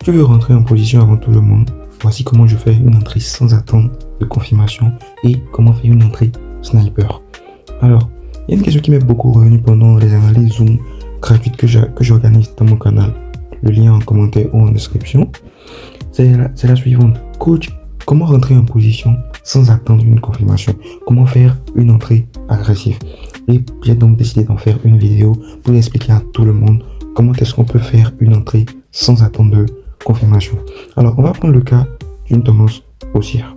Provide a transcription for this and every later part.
Tu veux rentrer en position avant tout le monde. Voici comment je fais une entrée sans attendre de confirmation et comment faire une entrée sniper. Alors, il y a une question qui m'est beaucoup revenue pendant les analyses Zoom gratuites que j'organise dans mon canal. Le lien en commentaire ou en description. C'est la suivante. Coach, comment rentrer en position sans attendre une confirmation? Comment faire une entrée agressive? Et j'ai donc décidé d'en faire une vidéo pour expliquer à tout le monde comment est-ce qu'on peut faire une entrée sans attendre de confirmation. Alors, on va prendre le cas d'une tendance haussière.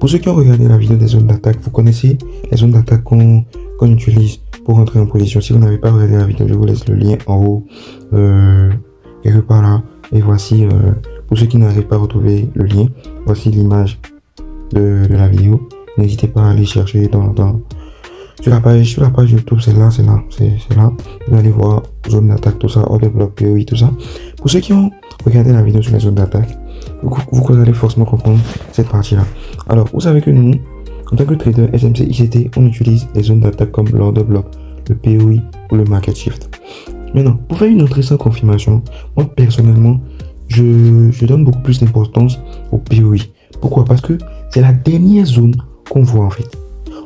Pour ceux qui ont regardé la vidéo des zones d'attaque, vous connaissez les zones d'attaque qu'on utilise pour rentrer en position. Si vous n'avez pas regardé la vidéo, je vous laisse le lien en haut, quelque part là. Et voici, pour ceux qui n'arrivent pas à retrouver le lien, voici l'image de la vidéo. N'hésitez pas à aller chercher sur la page YouTube, c'est là. Vous allez voir zone d'attaque, tout ça, order block, POI, tout ça. Pour ceux qui ont regardé la vidéo sur les zones d'attaque, vous allez forcément comprendre cette partie-là. Alors, vous savez que nous, en tant que trader SMC ICT, on utilise les zones d'attaque comme l'order block, le POI ou le market shift. Maintenant, pour faire une entrée sans confirmation, moi personnellement, je donne beaucoup plus d'importance au POI. Pourquoi? Parce que c'est la dernière zone qu'on voit en fait.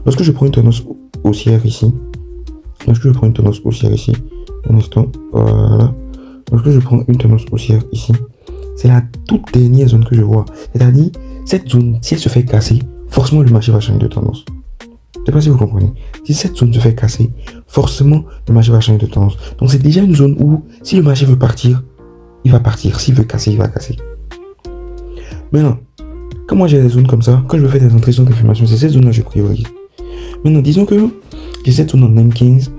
Lorsque je prends une tendance haussière ici, un instant, voilà. Lorsque je prends une tendance haussière ici, c'est la toute dernière zone que je vois. C'est-à-dire, cette zone, si elle se fait casser, forcément le marché va changer de tendance. Je ne sais pas si vous comprenez. Si cette zone se fait casser, forcément le marché va changer de tendance. Donc c'est déjà une zone où, si le marché veut partir, il va partir. S'il veut casser, il va casser. Maintenant, quand moi j'ai des zones comme ça, quand je veux faire des entrées sans confirmation, c'est cette zone-là que je priorise. Maintenant, disons que j'ai cette zone en M15.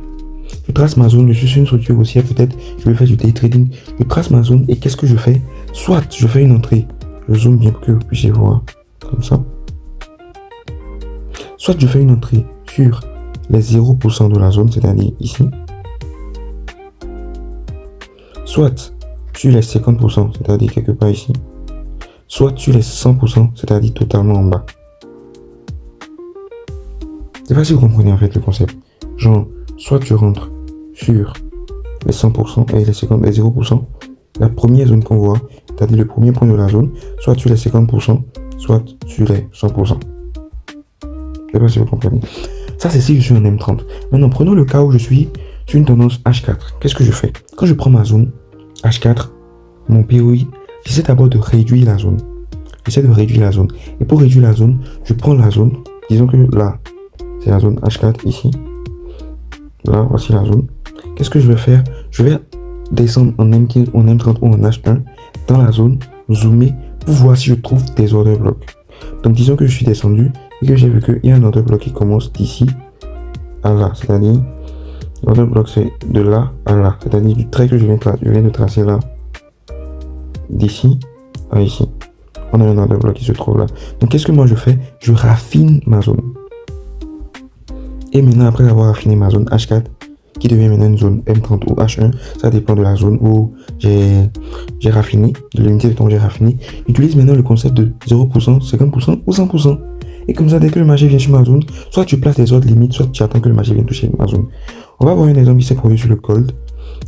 Je trace ma zone, je suis sur une structure haussière, peut-être je vais faire du day trading. Je trace ma zone et qu'est-ce que je fais? Soit je fais une entrée, je zoome bien pour que vous puissiez voir, comme ça. Soit je fais une entrée sur les 0% de la zone, c'est-à-dire ici. Soit sur les 50%, c'est-à-dire quelque part ici. Soit sur les 100%, c'est-à-dire totalement en bas. Je sais pas si vous comprenez en fait le concept. Genre, soit tu rentres sur les 100% et les 50% et 0%, la première zone qu'on voit, c'est-à-dire le premier point de la zone, soit sur les 50%, soit sur les 100%. Je sais pas si vous comprenez. Ça, c'est si je suis en M30. Maintenant, prenons le cas où je suis sur une tendance H4. Qu'est-ce que je fais? Quand je prends ma zone H4, mon POI, j'essaie d'abord de réduire la zone. Et pour réduire la zone, je prends la zone. Disons que là, c'est la zone H4 ici. Là, voici la zone. Qu'est-ce que je vais faire? Je vais descendre en M15, en M30 ou en H1 dans la zone, zoomer pour voir si je trouve des order blocks. Donc disons que je suis descendu et que j'ai vu qu'il y a un order block qui commence d'ici à là. C'est-à-dire, l'order block c'est de là à là. C'est-à-dire du trait que je viens de tracer là, d'ici à ici. On a un order block qui se trouve là. Donc qu'est-ce que moi je fais? Je raffine ma zone. Et maintenant, après avoir affiné ma zone H4, qui devient maintenant une zone M30 ou H1, ça dépend de la zone où j'ai raffiné, de l'unité de temps où j'ai raffiné, j'utilise maintenant le concept de 0%, 50% ou 100%. Et comme ça, dès que le marché vient sur ma zone, soit tu places des ordres limites, soit tu attends que le marché vienne toucher ma zone. On va voir un exemple qui s'est produit sur le Gold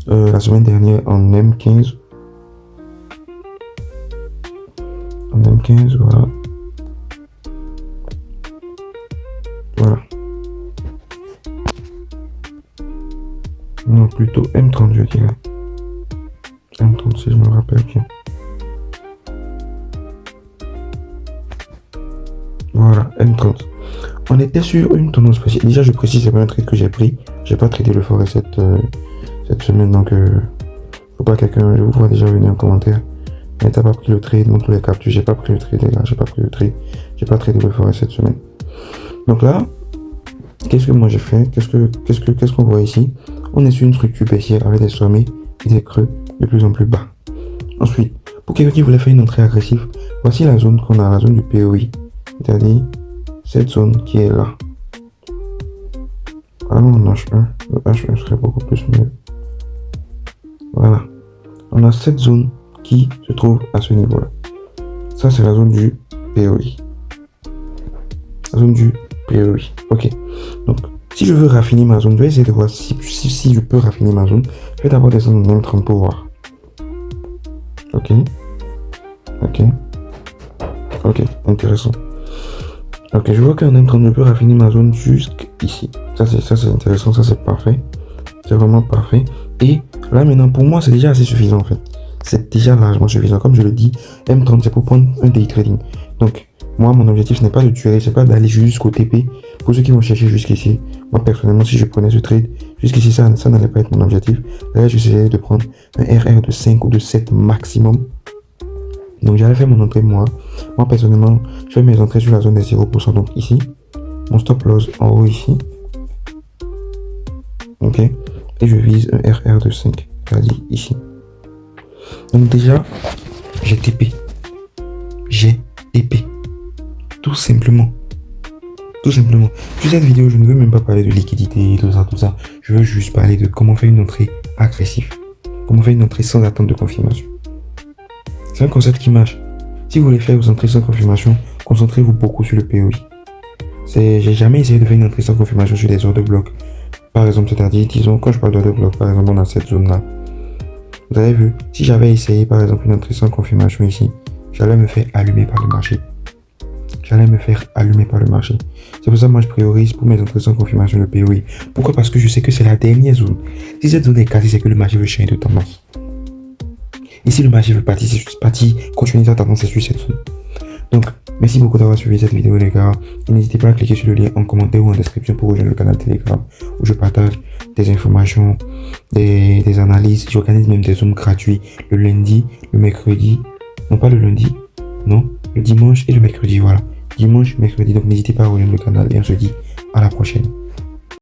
la semaine dernière en M15. En M15, voilà. Voilà. Non, plutôt M30, je dirais. M30, si je me rappelle bien. Voilà, M30. On était sur une tendance précise. Déjà, je précise, c'est pas un trade que j'ai pris. J'ai pas tradé le forêt cette semaine, donc faut pas quelqu'un, je vous vois déjà venir en commentaire. Mais t'as pas pris le trade, montre les captures. J'ai pas pris le trade, les gars. J'ai pas pris le trade. J'ai pas tradé le forêt cette semaine. Donc là, qu'est-ce que moi j'ai fait? Qu'est-ce qu'on voit ici? On est sur une structure baissière avec des sommets et des creux de plus en plus bas. Ensuite, pour quelqu'un qui voulait faire une entrée agressive, voici la zone qu'on a, la zone du POI. C'est-à-dire cette zone qui est là. Allons en H1. Le H1 serait beaucoup plus mieux. Voilà. On a cette zone qui se trouve à ce niveau-là. Ça, c'est la zone du POI. La zone du POI. Ok. Donc, si je veux raffiner ma zone, je vais essayer de voir si je peux raffiner ma zone. Je vais d'abord descendre en M30 pour voir. Ok. Ok. Ok. Intéressant. Ok, je vois qu'en M30, je peux raffiner ma zone jusqu'ici. Ça, c'est intéressant. Ça, c'est parfait. C'est vraiment parfait. Et là, maintenant, pour moi, c'est déjà assez suffisant, en fait. C'est déjà largement suffisant. Comme je le dis, M30, c'est pour prendre un day trading. Donc, moi, mon objectif, ce n'est pas de tuer, c'est pas d'aller jusqu'au TP. Pour ceux qui vont chercher jusqu'ici, moi, personnellement, si je prenais ce trade, jusqu'ici, ça n'allait pas être mon objectif. Là, j'essayais de prendre un RR de 5 ou de 7 maximum. Donc, j'allais faire mon entrée, moi. Moi, personnellement, je fais mes entrées sur la zone des 0%. Donc, ici, mon stop loss en haut, ici. Ok. Et je vise un RR de 5. C'est-à-dire ici. Donc, déjà, j'ai TP. J'ai TP. Tout simplement. Tout simplement. Sur cette vidéo, je ne veux même pas parler de liquidité, tout ça. Je veux juste parler de comment faire une entrée agressive. Comment faire une entrée sans attente de confirmation. C'est un concept qui marche. Si vous voulez faire vos entrées sans confirmation, concentrez-vous beaucoup sur le POI. J'ai jamais essayé de faire une entrée sans confirmation sur des ordres de bloc. Par exemple, c'est-à-dire, disons, quand je parle d'ordre de bloc, par exemple, on a cette zone-là. Vous avez vu, si j'avais essayé, par exemple, une entrée sans confirmation ici, j'allais me faire allumer par le marché. C'est pour ça que moi je priorise pour mes entrées sans confirmation le POI. Pourquoi? Parce que je sais que c'est la dernière zone. Si cette zone est cassée, c'est que le marché veut changer de tendance. Et si le marché veut partir, continuer sa tendance, c'est sur cette zone. Donc, merci beaucoup d'avoir suivi cette vidéo les gars. Et n'hésitez pas à cliquer sur le lien en commentaire ou en description pour rejoindre le canal Telegram où je partage des informations, des analyses. J'organise même des zooms gratuits le lundi, le mercredi. Non, pas le lundi, non, le dimanche et le mercredi, voilà. Dimanche, mercredi, donc n'hésitez pas à rejoindre le canal et on se dit à la prochaine.